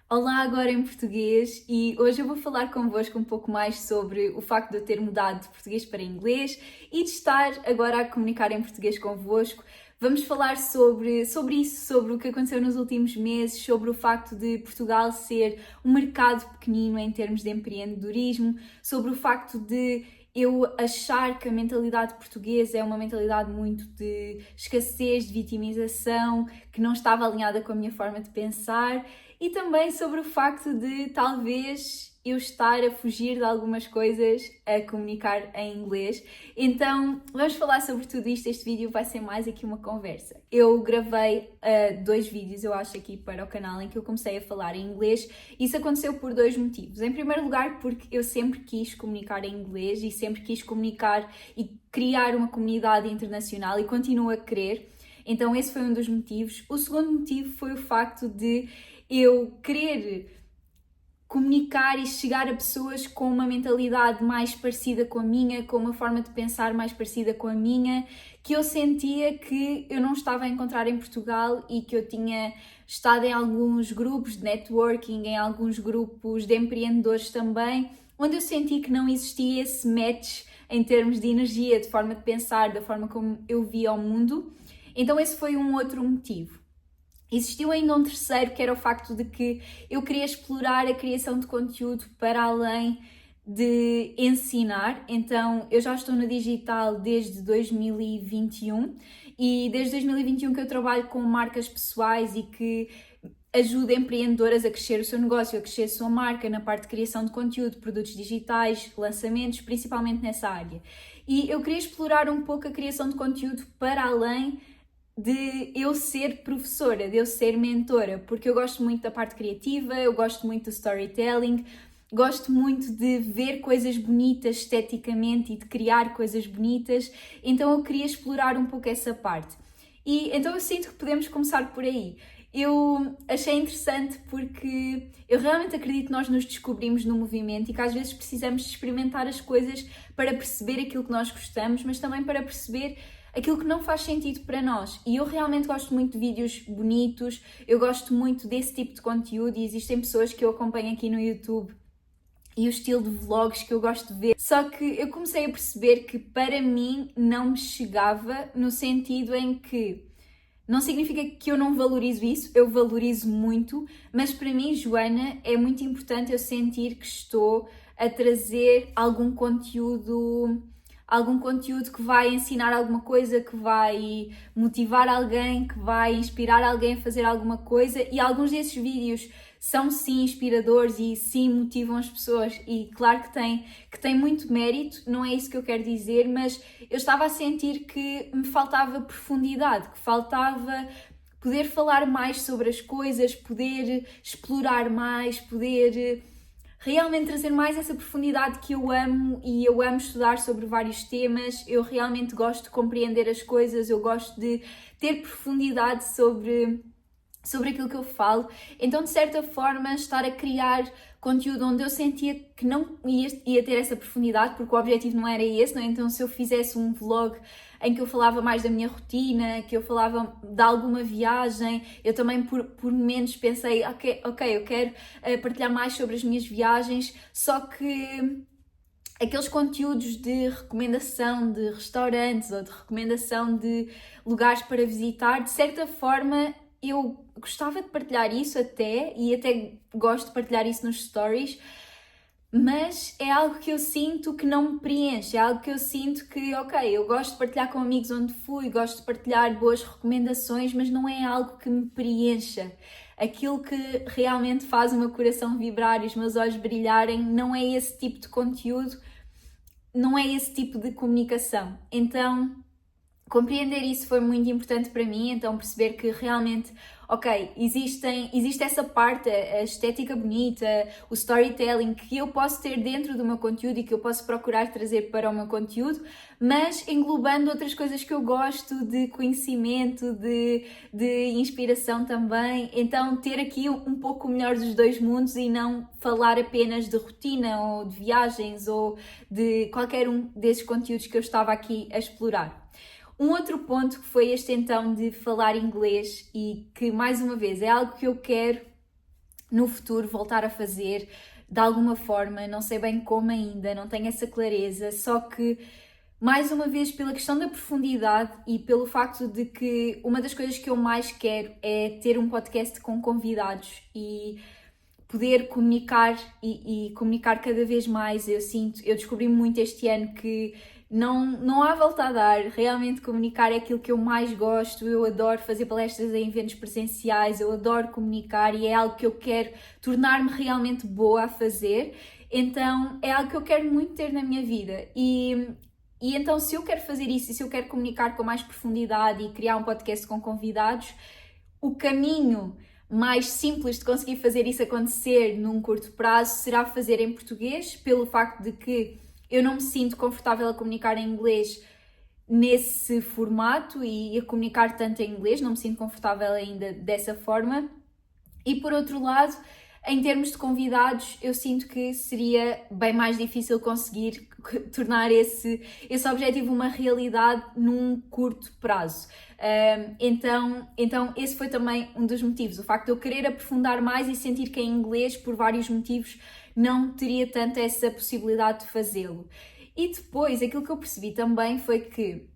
Olá, agora em português, e hoje eu vou falar convosco um pouco mais sobre o facto de eu ter mudado de português para inglês e de estar agora a comunicar em português convosco. Vamos falar sobre isso, sobre o que aconteceu nos últimos meses, sobre o facto de Portugal ser um mercado pequenino em termos de empreendedorismo, sobre o facto de eu achar que a mentalidade portuguesa é uma mentalidade muito de escassez, de vitimização, que não estava alinhada com a minha forma de pensar. E também sobre o facto de talvez eu estar a fugir de algumas coisas a comunicar em inglês. Então, vamos falar sobre tudo isto. Este vídeo vai ser mais aqui uma conversa. Eu gravei 2 vídeos, eu acho, aqui para o canal em que eu comecei a falar em inglês. Isso aconteceu por 2 motivos. Em primeiro lugar, porque eu sempre quis comunicar em inglês e sempre quis comunicar e criar uma comunidade internacional e continuo a querer. Então, esse foi um dos motivos. O segundo motivo foi o facto de eu querer comunicar e chegar a pessoas com uma mentalidade mais parecida com a minha, com uma forma de pensar mais parecida com a minha, que eu sentia que eu não estava a encontrar em Portugal e que eu tinha estado em alguns grupos de networking, em alguns grupos de empreendedores também, onde eu senti que não existia esse match em termos de energia, de forma de pensar, da forma como eu via o mundo. Então esse foi um outro motivo. Existiu ainda um terceiro, que era o facto de que eu queria explorar a criação de conteúdo para além de ensinar. Então, eu já estou no digital desde 2021 e desde 2021 que eu trabalho com marcas pessoais e que ajudo empreendedoras a crescer o seu negócio, a crescer a sua marca na parte de criação de conteúdo, produtos digitais, lançamentos, principalmente nessa área. E eu queria explorar um pouco a criação de conteúdo para além de eu ser professora, de eu ser mentora, porque eu gosto muito da parte criativa, eu gosto muito do storytelling, gosto muito de ver coisas bonitas esteticamente e de criar coisas bonitas, então eu queria explorar um pouco essa parte. E então eu sinto que podemos começar por aí. Eu achei interessante porque eu realmente acredito que nós nos descobrimos no movimento e que às vezes precisamos de experimentar as coisas para perceber aquilo que nós gostamos, mas também para perceber aquilo que não faz sentido para nós. E eu realmente gosto muito de vídeos bonitos, eu gosto muito desse tipo de conteúdo e existem pessoas que eu acompanho aqui no YouTube e o estilo de vlogs que eu gosto de ver. Só que eu comecei a perceber que para mim não me chegava, no sentido em que não significa que eu não valorizo isso, eu valorizo muito, mas para mim, Joana, é muito importante eu sentir que estou a trazer algum conteúdo que vai ensinar alguma coisa, que vai motivar alguém, que vai inspirar alguém a fazer alguma coisa, e alguns desses vídeos são sim inspiradores e sim motivam as pessoas, e claro que tem muito mérito, não é isso que eu quero dizer, mas eu estava a sentir que me faltava profundidade, que faltava poder falar mais sobre as coisas, poder explorar mais, poder realmente trazer mais essa profundidade que eu amo, e eu amo estudar sobre vários temas, eu realmente gosto de compreender as coisas, eu gosto de ter profundidade sobre aquilo que eu falo, então de certa forma estar a criar conteúdo onde eu sentia que não ia ter essa profundidade, porque o objetivo não era esse, não é? Então se eu fizesse um vlog em que eu falava mais da minha rotina, que eu falava de alguma viagem, eu também por momentos pensei, ok, eu quero partilhar mais sobre as minhas viagens, só que aqueles conteúdos de recomendação de restaurantes ou de recomendação de lugares para visitar, de certa forma eu gostava de partilhar isso até, e até gosto de partilhar isso nos stories, mas é algo que eu sinto que não me preenche, é algo que eu sinto que, ok, eu gosto de partilhar com amigos onde fui, gosto de partilhar boas recomendações, mas não é algo que me preencha. Aquilo que realmente faz o meu coração vibrar e os meus olhos brilharem não é esse tipo de conteúdo, não é esse tipo de comunicação. Então, compreender isso foi muito importante para mim, então perceber que realmente, ok, existe essa parte, a estética bonita, o storytelling que eu posso ter dentro do meu conteúdo e que eu posso procurar trazer para o meu conteúdo, mas englobando outras coisas que eu gosto, de conhecimento, de inspiração também, então ter aqui um pouco melhor dos dois mundos e não falar apenas de rotina ou de viagens ou de qualquer um desses conteúdos que eu estava aqui a explorar. Um outro ponto que foi este então de falar inglês, e que mais uma vez é algo que eu quero no futuro voltar a fazer de alguma forma, não sei bem como ainda, não tenho essa clareza, só que mais uma vez pela questão da profundidade e pelo facto de que uma das coisas que eu mais quero é ter um podcast com convidados e poder comunicar e comunicar cada vez mais. Eu descobri muito este ano que não há volta a dar, realmente comunicar é aquilo que eu mais gosto, eu adoro fazer palestras em eventos presenciais, eu adoro comunicar e é algo que eu quero tornar-me realmente boa a fazer, então é algo que eu quero muito ter na minha vida e então se eu quero fazer isso e se eu quero comunicar com mais profundidade e criar um podcast com convidados, o caminho mais simples de conseguir fazer isso acontecer num curto prazo será fazer em português, pelo facto de que eu não me sinto confortável a comunicar em inglês nesse formato e a comunicar tanto em inglês, não me sinto confortável ainda dessa forma. E por outro lado, em termos de convidados, eu sinto que seria bem mais difícil conseguir tornar esse objetivo uma realidade num curto prazo. Então esse foi também um dos motivos, o facto de eu querer aprofundar mais e sentir que em inglês, por vários motivos, não teria tanto essa possibilidade de fazê-lo. E depois, aquilo que eu percebi também foi que,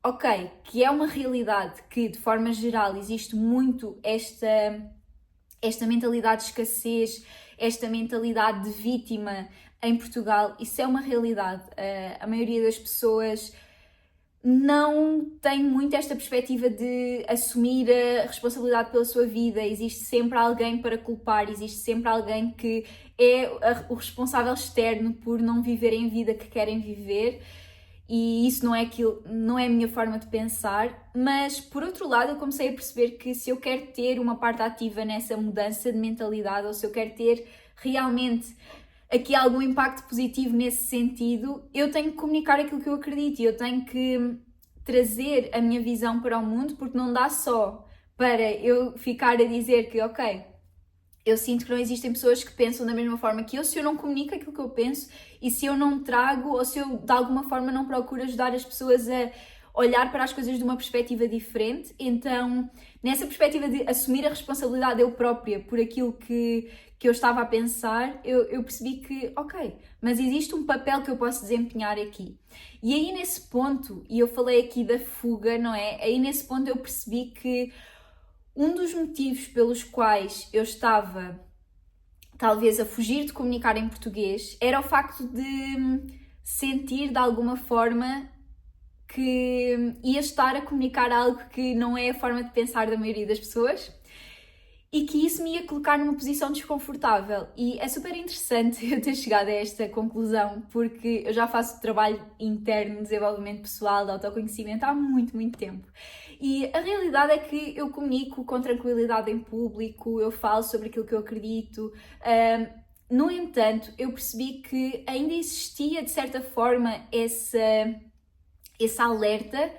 ok, que é uma realidade que, de forma geral, existe muito esta mentalidade de escassez, esta mentalidade de vítima em Portugal, isso é uma realidade. A maioria das pessoas não tem muito esta perspectiva de assumir a responsabilidade pela sua vida, existe sempre alguém para culpar, existe sempre alguém que é o responsável externo por não viverem a vida que querem viver e isso não é a minha forma de pensar, mas por outro lado eu comecei a perceber que se eu quero ter uma parte ativa nessa mudança de mentalidade ou se eu quero ter realmente aqui algum impacto positivo nesse sentido, eu tenho que comunicar aquilo que eu acredito e eu tenho que trazer a minha visão para o mundo, porque não dá só para eu ficar a dizer que, ok, eu sinto que não existem pessoas que pensam da mesma forma que eu, se eu não comunico aquilo que eu penso e se eu não trago ou se eu de alguma forma não procuro ajudar as pessoas a olhar para as coisas de uma perspectiva diferente. Então, nessa perspectiva de assumir a responsabilidade eu própria por aquilo que eu estava a pensar, eu percebi que, ok, mas existe um papel que eu posso desempenhar aqui. E aí nesse ponto, e eu falei aqui da fuga, não é? Aí nesse ponto eu percebi que um dos motivos pelos quais eu estava talvez a fugir de comunicar em português era o facto de sentir de alguma forma que ia estar a comunicar algo que não é a forma de pensar da maioria das pessoas e que isso me ia colocar numa posição desconfortável. E é super interessante eu ter chegado a esta conclusão porque eu já faço trabalho interno de desenvolvimento pessoal, de autoconhecimento há muito, muito tempo. E a realidade é que eu comunico com tranquilidade em público, eu falo sobre aquilo que eu acredito. No entanto, eu percebi que ainda existia, de certa forma, esse alerta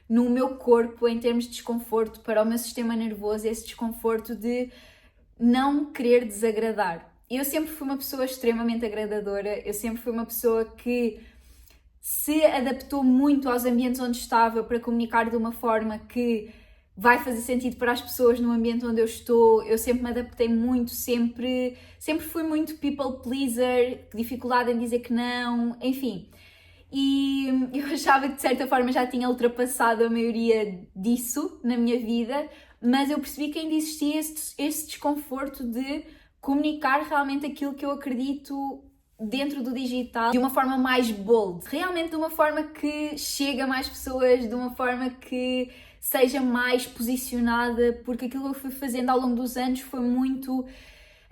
no meu corpo em termos de desconforto para o meu sistema nervoso, esse desconforto de não querer desagradar. Eu sempre fui uma pessoa extremamente agradadora, eu sempre fui uma pessoa que se adaptou muito aos ambientes onde estava para comunicar de uma forma que vai fazer sentido para as pessoas no ambiente onde eu estou. Eu sempre me adaptei muito, sempre fui muito people pleaser, dificuldade em dizer que não, enfim. E eu achava que de certa forma já tinha ultrapassado a maioria disso na minha vida, mas eu percebi que ainda existia esse desconforto de comunicar realmente aquilo que eu acredito dentro do digital de uma forma mais bold, realmente de uma forma que chega a mais pessoas, de uma forma que seja mais posicionada, porque aquilo que eu fui fazendo ao longo dos anos foi muito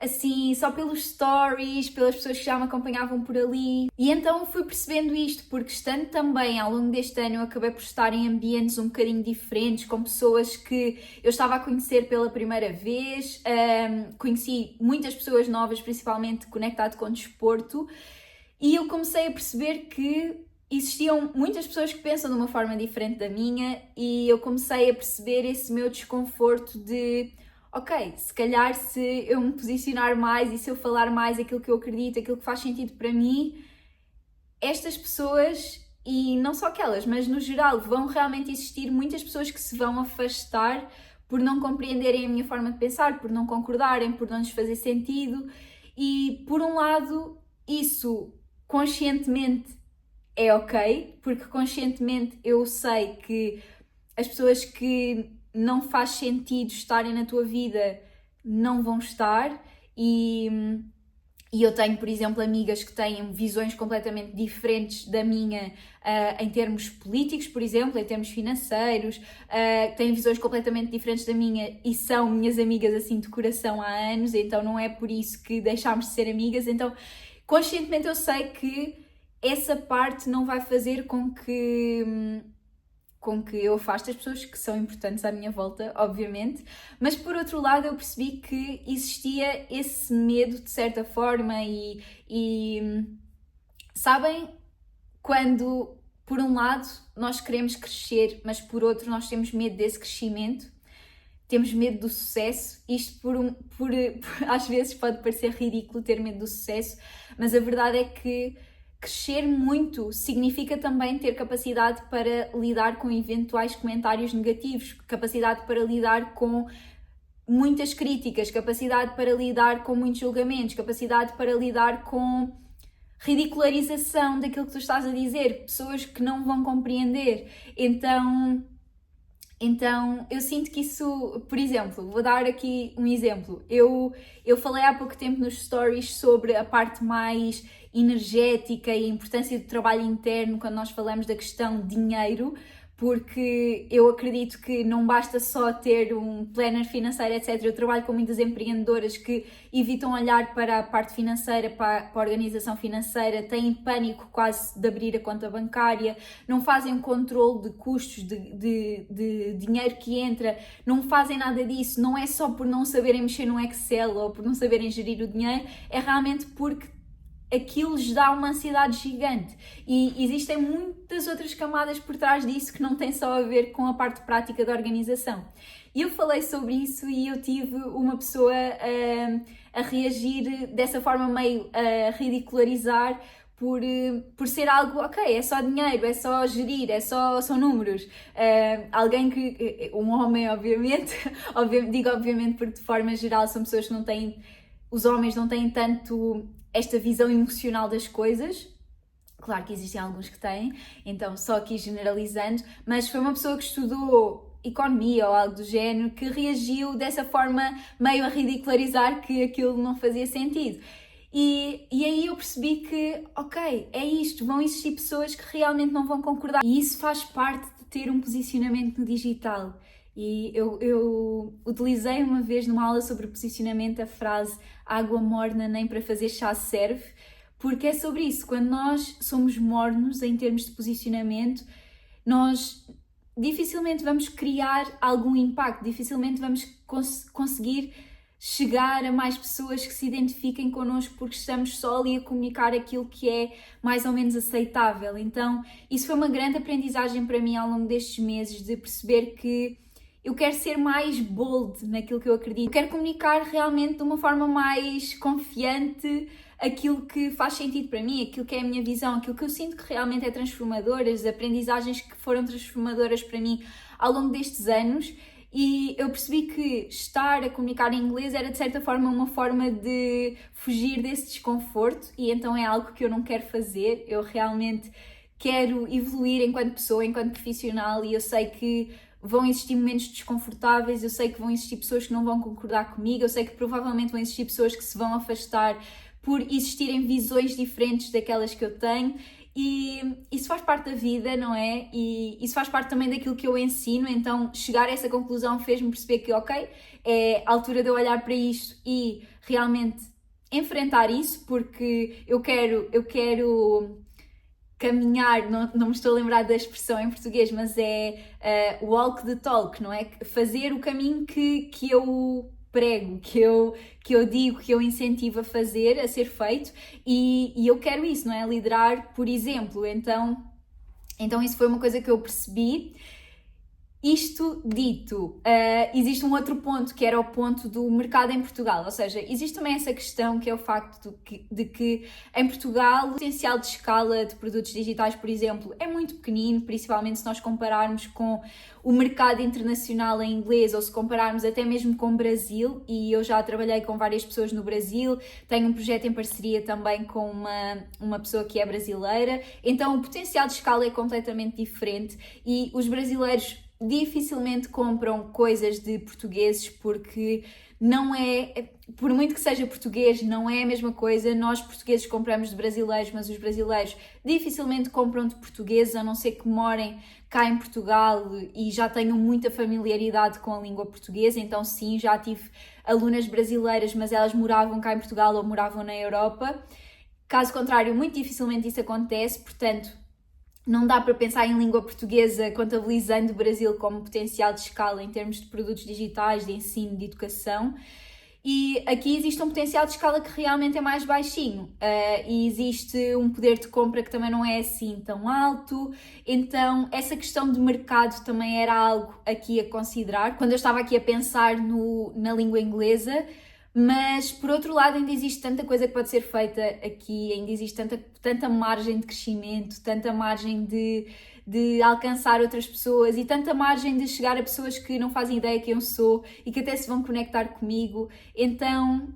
assim, só pelos stories, pelas pessoas que já me acompanhavam por ali. E então fui percebendo isto, porque estando também ao longo deste ano eu acabei por estar em ambientes um bocadinho diferentes, com pessoas que eu estava a conhecer pela primeira vez, conheci muitas pessoas novas, principalmente conectado com o desporto, e eu comecei a perceber que existiam muitas pessoas que pensam de uma forma diferente da minha e eu comecei a perceber esse meu desconforto de ok, se calhar se eu me posicionar mais e se eu falar mais aquilo que eu acredito, aquilo que faz sentido para mim, estas pessoas, e não só aquelas, mas no geral, vão realmente existir muitas pessoas que se vão afastar por não compreenderem a minha forma de pensar, por não concordarem, por não lhes fazer sentido. E por um lado, isso conscientemente é ok, porque conscientemente eu sei que as pessoas que não faz sentido estarem na tua vida não vão estar, e eu tenho, por exemplo, amigas que têm visões completamente diferentes da minha, em termos políticos, por exemplo, em termos financeiros, têm visões completamente diferentes da minha e são minhas amigas assim de coração há anos, então não é por isso que deixámos de ser amigas. Então conscientemente eu sei que essa parte não vai fazer com que eu afaste as pessoas que são importantes à minha volta, obviamente, mas por outro lado eu percebi que existia esse medo de certa forma e sabem, quando por um lado nós queremos crescer, mas por outro nós temos medo desse crescimento, temos medo do sucesso. Isto às vezes pode parecer ridículo ter medo do sucesso, mas a verdade é que crescer muito significa também ter capacidade para lidar com eventuais comentários negativos, capacidade para lidar com muitas críticas, capacidade para lidar com muitos julgamentos, capacidade para lidar com ridicularização daquilo que tu estás a dizer, pessoas que não vão compreender. Então eu sinto que isso, por exemplo, vou dar aqui um exemplo. Eu falei há pouco tempo nos stories sobre a parte mais energética e a importância do trabalho interno quando nós falamos da questão dinheiro, porque eu acredito que não basta só ter um planner financeiro, etc. Eu trabalho com muitas empreendedoras que evitam olhar para a parte financeira, para a organização financeira, têm pânico quase de abrir a conta bancária, não fazem controle de custos, de dinheiro que entra, não fazem nada disso. Não é só por não saberem mexer no Excel ou por não saberem gerir o dinheiro, é realmente porque aquilo lhes dá uma ansiedade gigante, e existem muitas outras camadas por trás disso que não têm só a ver com a parte prática da organização. E eu falei sobre isso e eu tive uma pessoa a reagir dessa forma, meio a ridicularizar por ser algo, ok, é só dinheiro, é só gerir, são números. Alguém que, um homem obviamente, digo obviamente porque de forma geral são pessoas que não têm, os homens não têm tanto esta visão emocional das coisas. Claro que existem alguns que têm, então só aqui generalizando, mas foi uma pessoa que estudou economia ou algo do género que reagiu dessa forma, meio a ridicularizar que aquilo não fazia sentido. E aí eu percebi que, ok, é isto, vão existir pessoas que realmente não vão concordar, e isso faz parte de ter um posicionamento no digital. E eu utilizei uma vez numa aula sobre posicionamento a frase água morna nem para fazer chá serve, porque é sobre isso. Quando nós somos mornos em termos de posicionamento, nós dificilmente vamos criar algum impacto, dificilmente vamos conseguir chegar a mais pessoas que se identifiquem connosco, porque estamos só ali a comunicar aquilo que é mais ou menos aceitável. Então isso foi uma grande aprendizagem para mim ao longo destes meses, de perceber que eu quero ser mais bold naquilo que eu acredito. Eu quero comunicar realmente de uma forma mais confiante aquilo que faz sentido para mim, aquilo que é a minha visão, aquilo que eu sinto que realmente é transformador, as aprendizagens que foram transformadoras para mim ao longo destes anos. E eu percebi que estar a comunicar em inglês era de certa forma uma forma de fugir desse desconforto, e então é algo que eu não quero fazer. Eu realmente quero evoluir enquanto pessoa, enquanto profissional, e eu sei que vão existir momentos desconfortáveis, eu sei que vão existir pessoas que não vão concordar comigo, eu sei que provavelmente vão existir pessoas que se vão afastar por existirem visões diferentes daquelas que eu tenho, e isso faz parte da vida, não é? E isso faz parte também daquilo que eu ensino. Então chegar a essa conclusão fez-me perceber que, ok, é a altura de eu olhar para isto e realmente enfrentar isso, porque eu quero caminhar, não me estou a lembrar da expressão em português, mas é walk the talk, não é? Fazer o caminho que eu prego, que eu digo, que eu incentivo a fazer, a ser feito, e eu quero isso, não é? Liderar, por exemplo. Então isso foi uma coisa que eu percebi. Isto dito, existe um outro ponto que era o ponto do mercado em Portugal, ou seja, existe também essa questão que é o facto de que em Portugal o potencial de escala de produtos digitais, por exemplo, é muito pequenino, principalmente se nós compararmos com o mercado internacional em inglês ou se compararmos até mesmo com o Brasil, e eu já trabalhei com várias pessoas no Brasil, tenho um projeto em parceria também com uma pessoa que é brasileira, então o potencial de escala é completamente diferente e os brasileiros dificilmente compram coisas de portugueses porque não é, por muito que seja português, não é a mesma coisa. Nós portugueses compramos de brasileiros, mas os brasileiros dificilmente compram de portugueses, a não ser que morem cá em Portugal e já tenham muita familiaridade com a língua portuguesa. Então sim, já tive alunas brasileiras, mas elas moravam cá em Portugal ou moravam na Europa. Caso contrário, muito dificilmente isso acontece, portanto não dá para pensar em língua portuguesa contabilizando o Brasil como potencial de escala em termos de produtos digitais, de ensino, de educação. E aqui existe um potencial de escala que realmente é mais baixinho e existe um poder de compra que também não é assim tão alto, então essa questão de mercado também era algo aqui a considerar quando eu estava aqui a pensar na língua inglesa. Mas, por outro lado, ainda existe tanta coisa que pode ser feita aqui, ainda existe tanta margem de crescimento, tanta margem de alcançar outras pessoas e tanta margem de chegar a pessoas que não fazem ideia quem eu sou e que até se vão conectar comigo. Então,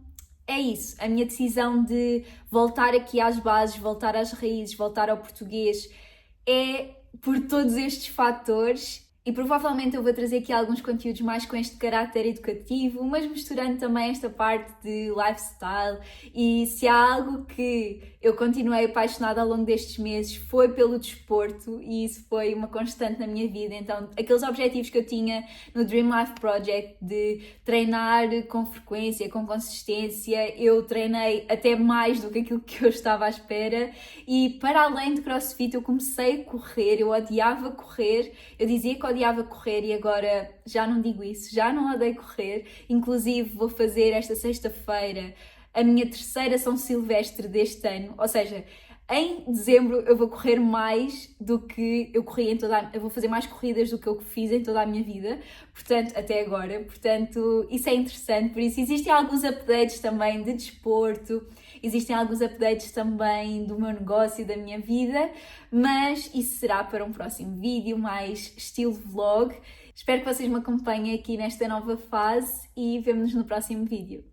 é isso. A minha decisão de voltar aqui às bases, voltar às raízes, voltar ao português é por todos estes fatores. E provavelmente eu vou trazer aqui alguns conteúdos mais com este caráter educativo, mas misturando também esta parte de lifestyle. E se há algo que eu continuei apaixonada ao longo destes meses foi pelo desporto, e isso foi uma constante na minha vida. Então, aqueles objetivos que eu tinha no Dream Life Project de treinar com frequência, com consistência, eu treinei até mais do que aquilo que eu estava à espera. E para além de CrossFit, eu comecei a correr, eu odiava correr, eu dizia que odiava correr e agora já não digo isso, já não odeio correr. Inclusive vou fazer esta sexta-feira a minha terceira São Silvestre deste ano, ou seja, em dezembro eu vou correr mais do que eu corri eu vou fazer mais corridas do que eu fiz em toda a minha vida, portanto, até agora, portanto, isso é interessante. Por isso existem alguns updates também de desporto, existem alguns updates também do meu negócio e da minha vida, mas isso será para um próximo vídeo, mais estilo vlog. Espero que vocês me acompanhem aqui nesta nova fase e vemo-nos no próximo vídeo.